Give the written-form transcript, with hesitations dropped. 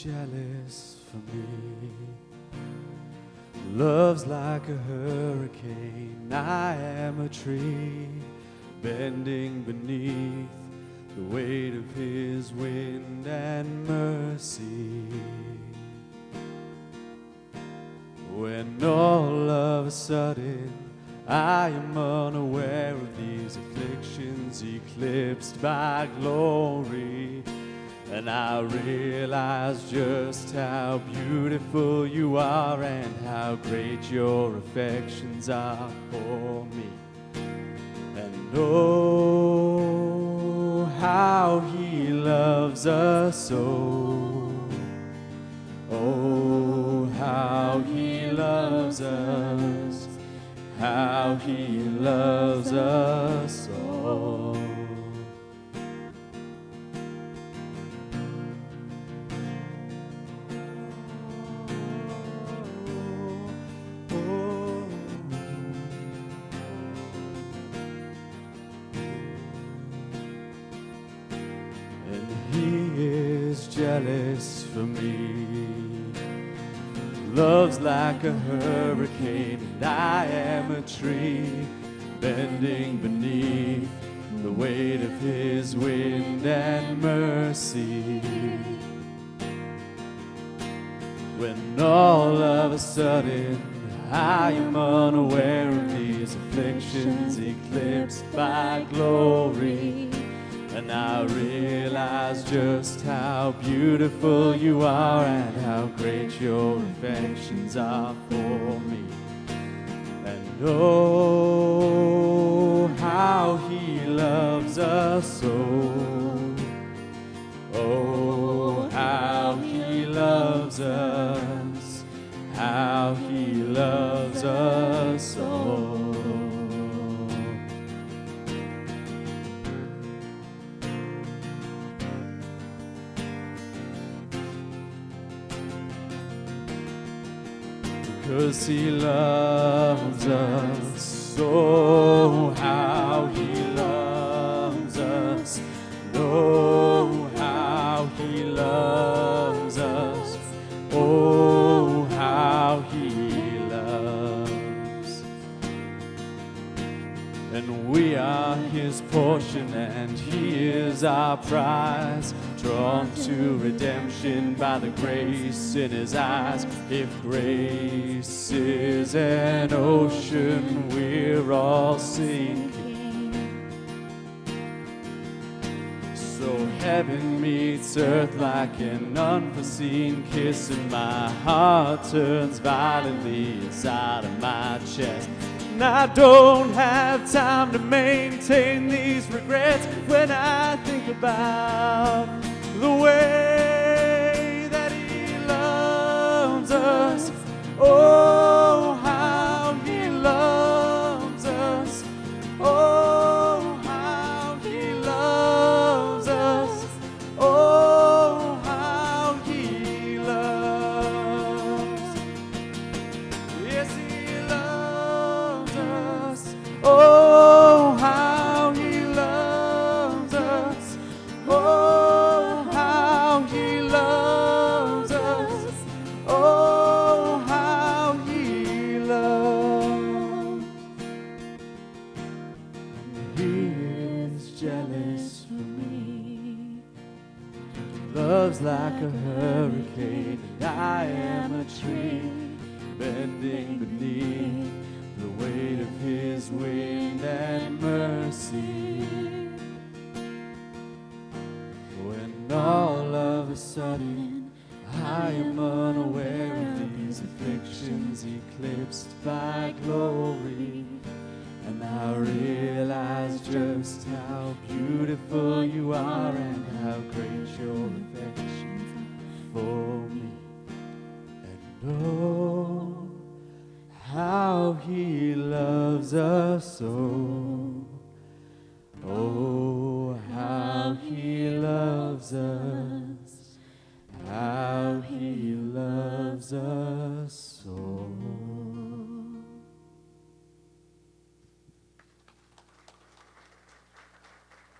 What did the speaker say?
jealous for me. Love's like a hurricane, I am a tree bending beneath the weight of his wind and mercy. When all of a sudden I am unaware of these afflictions eclipsed by glory, and I realize just how beautiful you are and how great your affections are for me. And oh, how he loves us so. Oh, how he loves us, how he loves us all. And he is jealous for me. Love's like a hurricane, and I am a tree bending beneath the weight of his wind and mercy. When all of a sudden I am unaware of these afflictions eclipsed by glory, and I realize just how beautiful you are and how great your affections are for me. And oh, how he loves us so. Oh, how he loves us, how he loves us so. 'Cause he loves us so, how he loves us, oh, how he loves us, oh, how he loves. And we are his portion and he is our prize, drawn to redemption by the grace in his eyes. If grace is an ocean, we're all sinking. So heaven meets earth like an unforeseen kiss, and my heart turns violently inside of my chest. And I don't have time to maintain these regrets when I think about the way that he loves us. Oh, how he loves us. Oh, how he loves us. Oh, how he loves. Yes, he loves us. Oh, how he loves us. Oh, how he loves us. Oh, how he loves. He is jealous for me. Love's like a hurricane, and I am a tree bending beneath the weight of his wind and mercy. When all of a sudden I am unaware of these afflictions eclipsed by glory, and I realize just how beautiful you are and how great your affections are for me. And oh, how he loves us so.